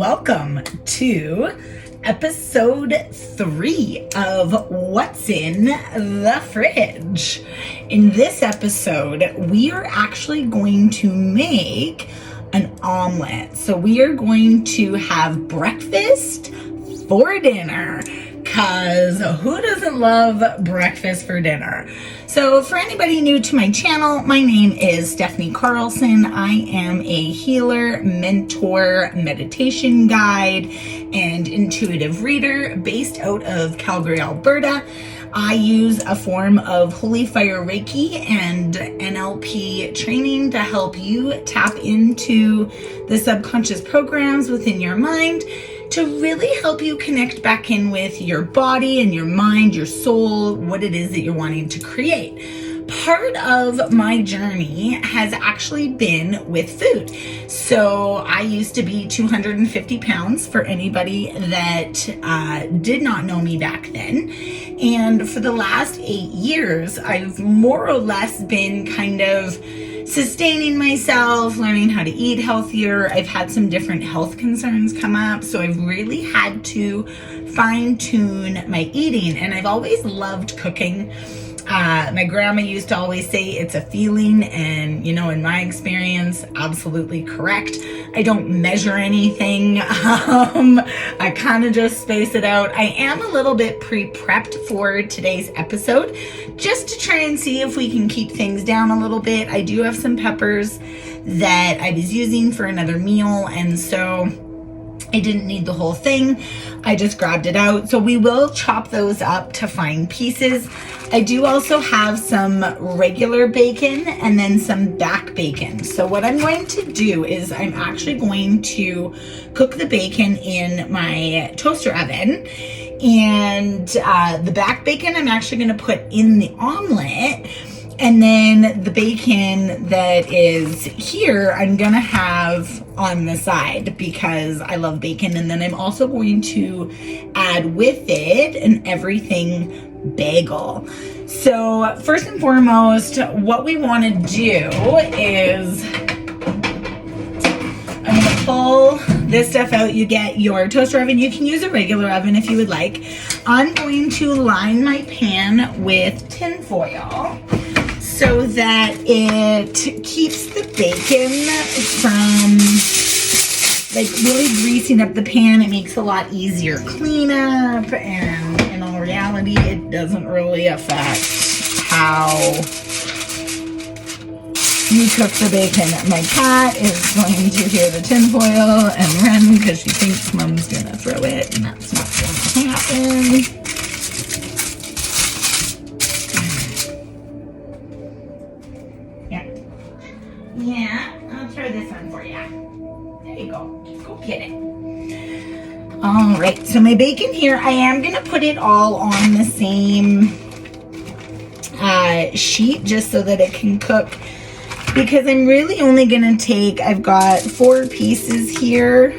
welcome to episode 3 of What's in the Fridge. In this episode, we are actually going to make an omelet. So we are going to have breakfast for dinner, because who doesn't love breakfast for dinner? So for anybody new to my channel, my name is Stephanie Carlson. I am a healer, mentor, meditation guide, and intuitive reader based out of Calgary, Alberta. I use a form of Holy Fire Reiki and NLP training to help you tap into the subconscious programs within your mind to really help you connect back in with your body and your mind, your soul, what it is that you're wanting to create. Part of my journey has actually been with food. So I used to be 250 pounds for anybody that did not know me back then. And for the last 8 years, I've more or less been kind of sustaining myself, learning how to eat healthier. I've had some different health concerns come up, so I've really had to fine tune my eating, and I've always loved cooking. My grandma used to always say it's a feeling, and in my experience, absolutely correct. I don't measure anything. I kind of just space it out. I am a little bit pre-prepped for today's episode, just to try and see if we can keep things down a little bit. I do have some peppers that I was using for another meal, and so I didn't need the whole thing. I just grabbed it out. So we will chop those up to fine pieces. I do also have some regular bacon and then some back bacon. So what I'm going to do is I'm actually going to cook the bacon in my toaster oven. And the back bacon I'm actually going to put in the omelet. And then the bacon that is here, I'm going to have on the side because I love bacon. And then I'm also going to add with it an everything bagel. So first and foremost, what we want to do is I'm going to pull this stuff out. You get your toaster oven. You can use a regular oven if you would like. I'm going to line my pan with tin foil, so that it keeps the bacon from really greasing up the pan. It makes it a lot easier cleanup, and in all reality, it doesn't really affect how you cook the bacon. My cat is going to hear the tinfoil and run because she thinks Mom's gonna throw it, and that's not gonna happen. Yeah, I'll throw this one for you. There you go. Go get it. All right, so my bacon here, I am going to put it all on the same sheet just so that it can cook, because I'm really only going to take, I've got 4 pieces here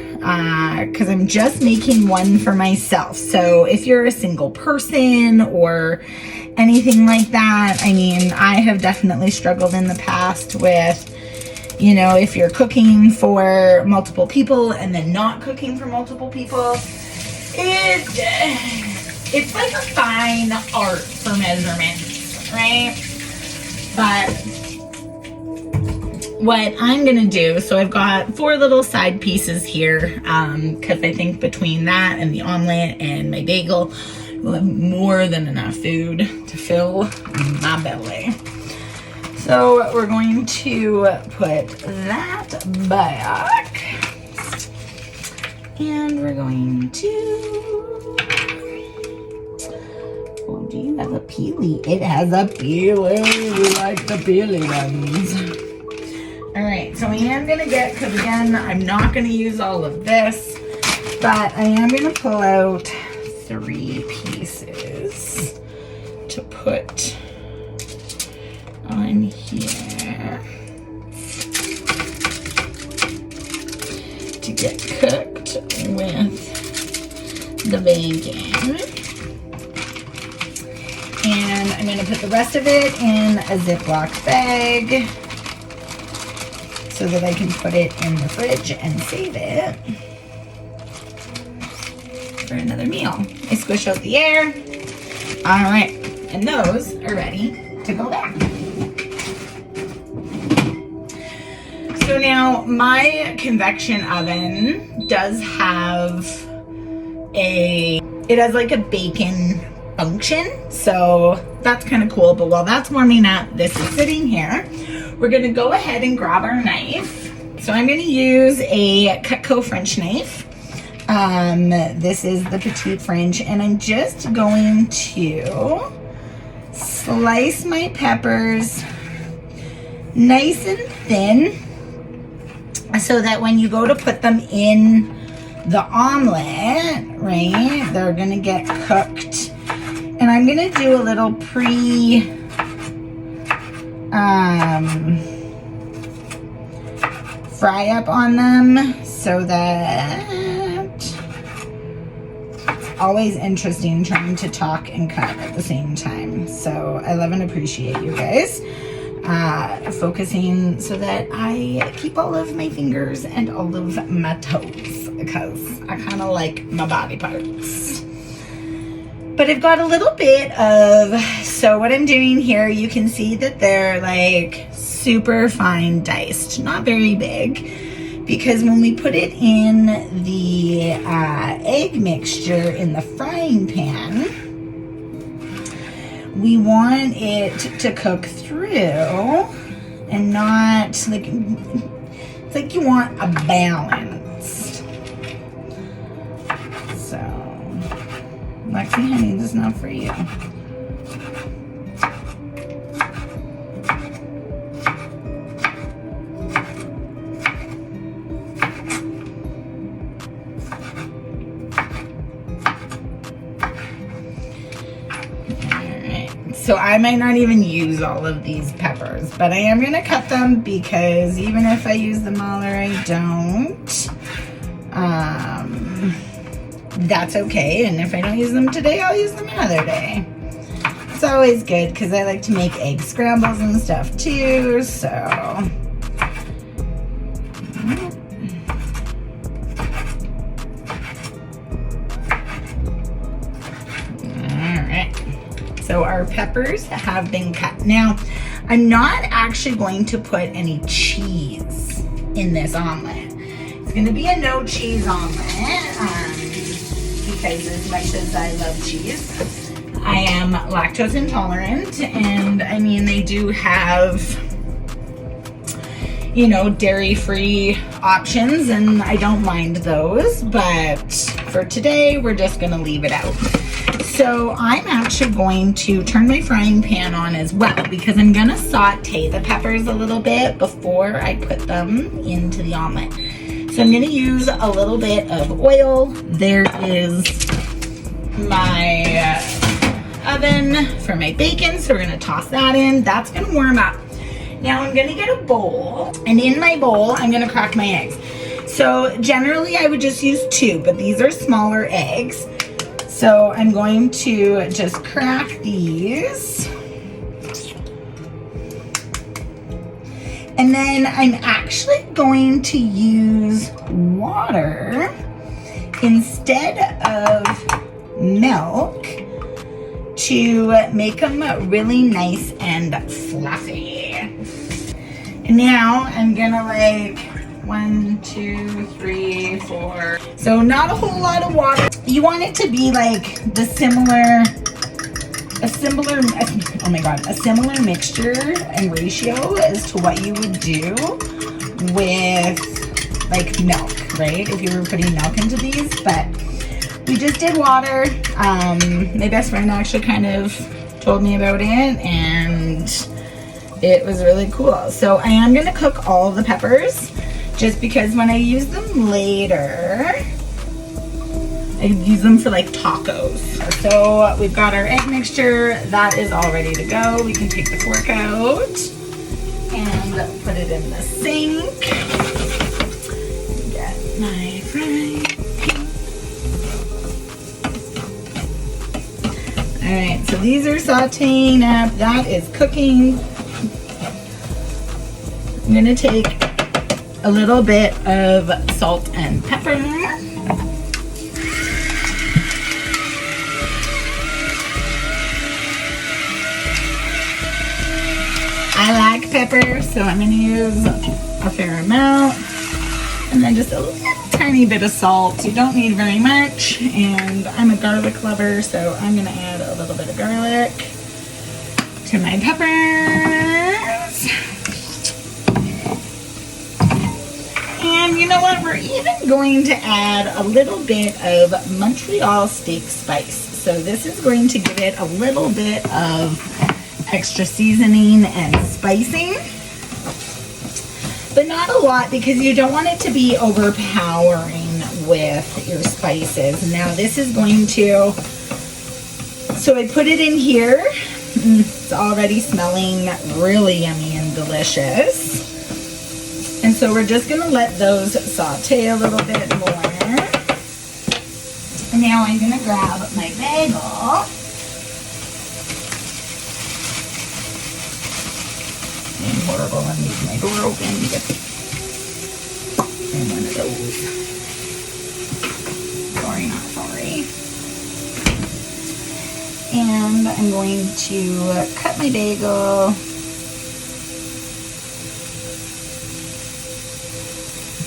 because I'm just making one for myself. So if you're a single person or anything like that, I mean, I have definitely struggled in the past with, if you're cooking for multiple people and then not cooking for multiple people, it's like a fine art for measurements, right? But what I'm going to do, so I've got 4 little side pieces here, because I think between that and the omelet and my bagel, we'll have more than enough food to fill my belly. So we're going to put that back, and we're going to, oh, do you have a peely? It has a peely. We like the peely ones. All right, so I am going to get, because again, I'm not going to use all of this, but I am going to pull out 3 pieces to put on here to get cooked with the bacon. And I'm going to put the rest of it in a Ziploc bag so that I can put it in the fridge and save it. for another meal. I squish out the air. All right, and those are ready to go back. So now my convection oven does have it has like a bacon function, so that's kind of cool. But while that's warming up, this is sitting here. We're gonna go ahead and grab our knife. So I'm gonna use a Cutco French knife. This is the Petite French, and I'm just going to slice my peppers nice and thin so that when you go to put them in the omelet, right, they're gonna get cooked. And I'm gonna do a little fry up on them so that it's always interesting trying to talk and cut at the same time. So I love and appreciate you guys focusing so that I keep all of my fingers and all of my toes, because I kind of like my body parts. But I've got a little bit of, so what I'm doing here, you can see that they're like super fine diced, not very big, because when we put it in the egg mixture in the frying pan, we want it to cook through and not like, it's like you want a balance. So, Lexi, honey, this is not for you. So I might not even use all of these peppers, but I am gonna cut them, because even if I use them all or I don't, that's okay. And if I don't use them today, I'll use them another day. It's always good, because I like to make egg scrambles and stuff too, so. So our peppers have been cut. Now, I'm not actually going to put any cheese in this omelet. It's going to be a no cheese omelet, because as much as I love cheese, I am lactose intolerant, and I mean, they do have, you know, dairy-free options, and I don't mind those, but for today, we're just going to leave it out. So I'm actually going to turn my frying pan on as well, because I'm gonna saute the peppers a little bit before I put them into the omelet. So I'm gonna use a little bit of oil. There is my oven for my bacon, so we're gonna toss that in. That's gonna warm up. Now I'm gonna get a bowl, and in my bowl, I'm gonna crack my eggs. So generally I would just use 2, but these are smaller eggs. So I'm going to just crack these. And then I'm actually going to use water instead of milk to make them really nice and fluffy. And now I'm gonna like 1, 2, 3, 4. So not a whole lot of water. You want it to be like a similar mixture and ratio as to what you would do with like milk, right? If you were putting milk into these, but we just did water. My best friend actually kind of told me about it, and it was really cool. So I am gonna cook all the peppers, just because when I use them later, I use them for like tacos. So we've got our egg mixture. That is all ready to go. We can take the fork out and put it in the sink. Get my frying pan. All right, so these are sauteing up. That is cooking. I'm gonna take a little bit of salt and pepper. pepper, so I'm going to use a fair amount. And then just a little tiny bit of salt. You don't need very much. And I'm a garlic lover, so I'm going to add a little bit of garlic to my peppers. And you know what? We're even going to add a little bit of Montreal steak spice. So this is going to give it a little bit of extra seasoning and spicing. But not a lot, because you don't want it to be overpowering with your spices. Now this is going to, so I put it in here. It's already smelling really yummy and delicious. And so we're just gonna let those saute a little bit more. And now I'm gonna grab my bagel. I'm horrible and leave my door open because I'm one of those. Sorry, not sorry. And I'm going to cut my bagel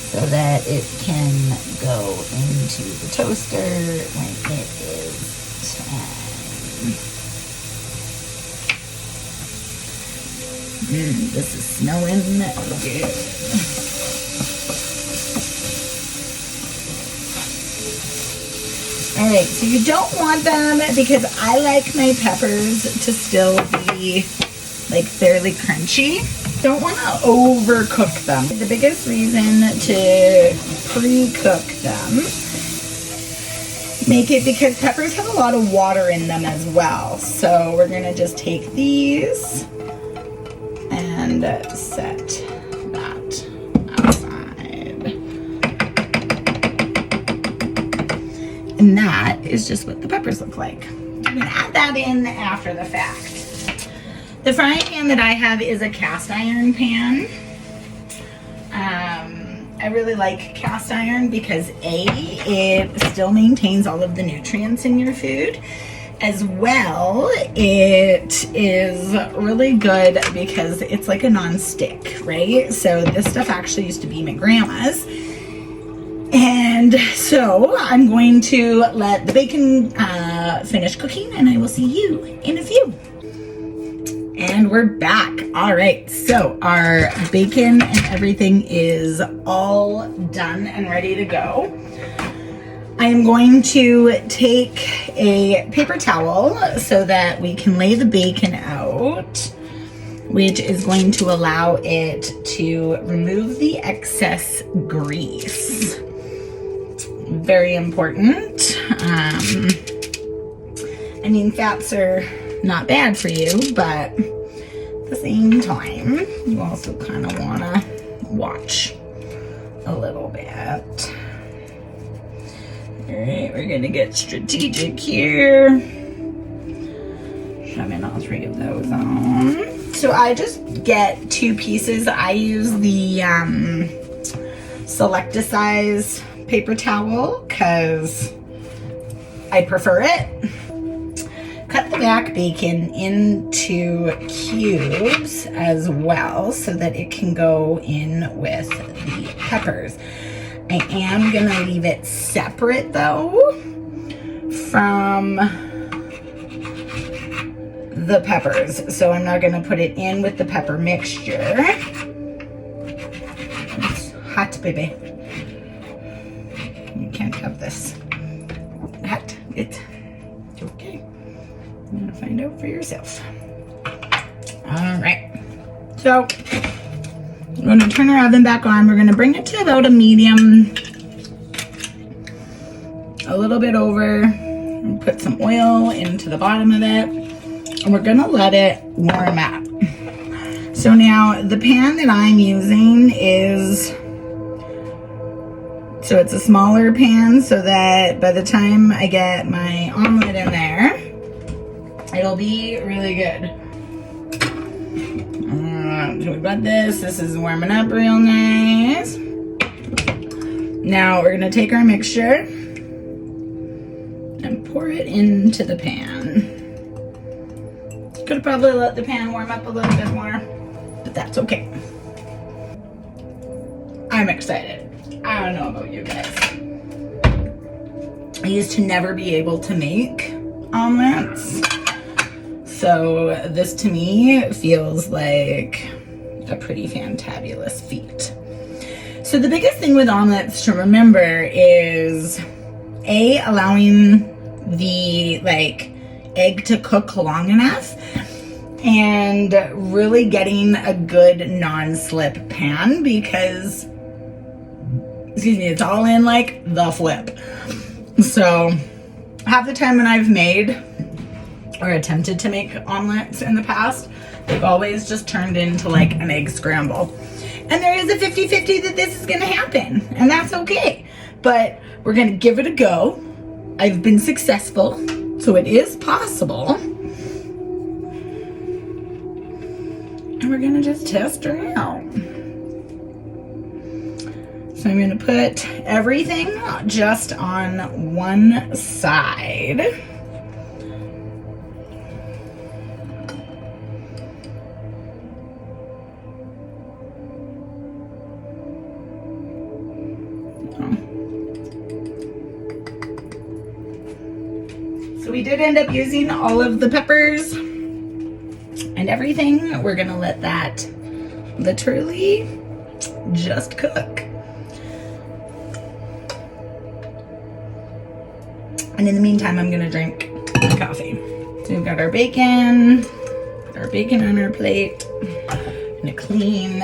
so that it can go into the toaster when it is time. This is smelling good. Alright, so you don't want them, because I like my peppers to still be like fairly crunchy. Don't want to overcook them. The biggest reason to pre-cook them, make it, because peppers have a lot of water in them as well. So we're going to just take these and set that aside. And that is just what the peppers look like. I'm going to add that in after the fact. The frying pan that I have is a cast iron pan. I really like cast iron because it still maintains all of the nutrients in your food. As well, it is really good because it's like a non-stick, right? So this stuff actually used to be my grandma's. And so I'm going to let the bacon finish cooking, and I will see you in a few. And we're back. All right, so our bacon and everything is all done and ready to go. I am going to take a paper towel so that we can lay the bacon out, which is going to allow it to remove the excess grease. Very important. I mean, fats are not bad for you, but at the same time, you also kind of want to watch a little bit. All right, we're gonna get strategic here. Shoving all three of those on. So I just get 2 pieces. I use the Selecta-size paper towel because I prefer it. Cut the back bacon into cubes as well so that it can go in with the peppers. I am gonna leave it separate though from the peppers. So I'm not gonna put it in with the pepper mixture. It's hot, baby. You can't have this. Hot. It's okay. You're gonna find out for yourself. All right. So I'm going to turn our oven back on. We're going to bring it to about a medium, a little bit over, and put some oil into the bottom of it, and we're going to let it warm up. So now the pan that I'm using is, so it's a smaller pan so that by the time I get my omelet in there, it'll be really good. So we've got this. This is warming up real nice. Now we're going to take our mixture and pour it into the pan. Could have probably let the pan warm up a little bit more. that's okay. I'm excited. I don't know about you guys. I used to never be able to make omelets. So this to me feels like a pretty fantabulous feat. So the biggest thing with omelets to remember is allowing the egg to cook long enough, and really getting a good non-slip pan, because it's all in the flip. So half the time when I've made or attempted to make omelets in the past, they've always just turned into an egg scramble. And there is a 50-50 that this is gonna happen, and that's okay. But we're gonna give it a go. I've been successful, so it is possible. And we're gonna just test her out. So I'm gonna put everything just on one side. So we did end up using all of the peppers and everything. We're gonna let that literally just cook. And in the meantime, I'm gonna drink my coffee. So we've got our bacon on our plate. I'm gonna clean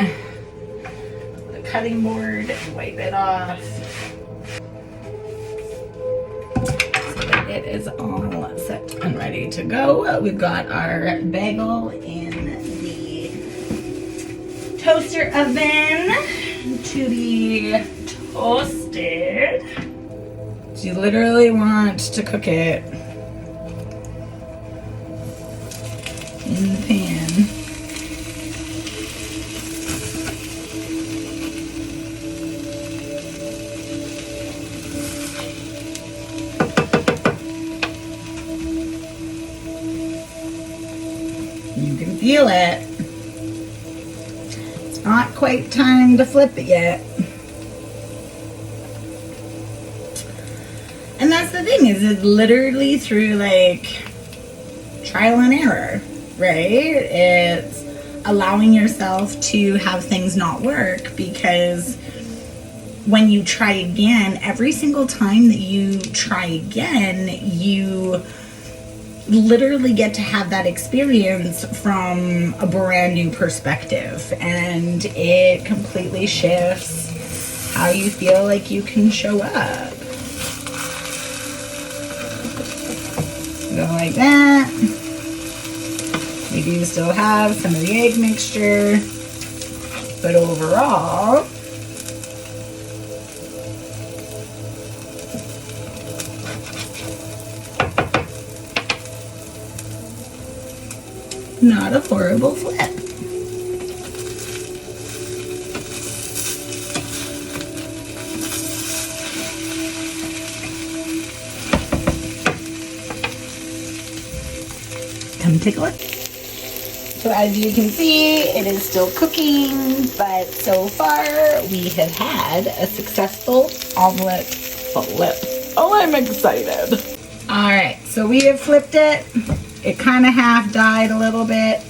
the cutting board and wipe it off. It is all set and ready to go. We've got our bagel in the toaster oven to be toasted. So you literally want to cook it in the pan. You can feel it. It's not quite time to flip it yet. And that's the thing, is it's literally through trial and error, right? It's allowing yourself to have things not work, because when you try again, every single time that you try again, you literally get to have that experience from a brand new perspective, and it completely shifts how you feel like you can show up. Go like that. Maybe you still have some of the egg mixture, but overall, not a horrible flip. Come take a look. So as you can see, it is still cooking, but so far we have had a successful omelet flip. Oh, I'm excited. All right, so we have flipped it. It kind of half died a little bit.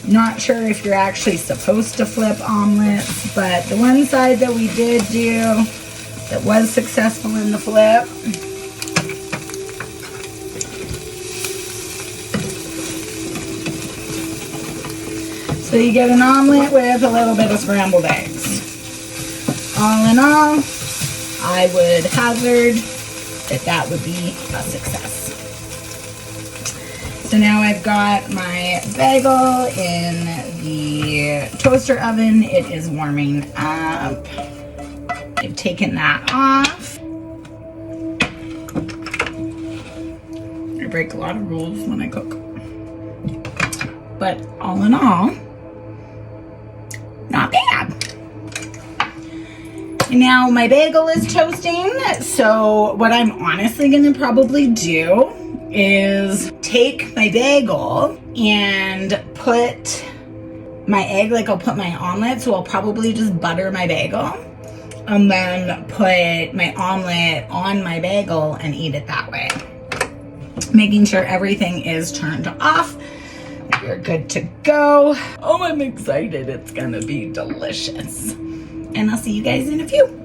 Not sure if you're actually supposed to flip omelets, but the one side that we did do that was successful in the flip, so you get an omelet with a little bit of scrambled eggs. All in all, I would hazard that would be a success. So now I've got my bagel in the toaster oven. It is warming up. I've taken that off. I break a lot of rules when I cook. But all in all, not bad. Now my bagel is toasting, so what I'm honestly gonna probably do is take my bagel and put my egg like I'll put my omelet. So I'll probably just butter my bagel and then put my omelet on my bagel and eat it that way. Making sure everything is turned off. We're good to go. Oh, I'm excited. It's gonna be delicious. And I'll see you guys in a few.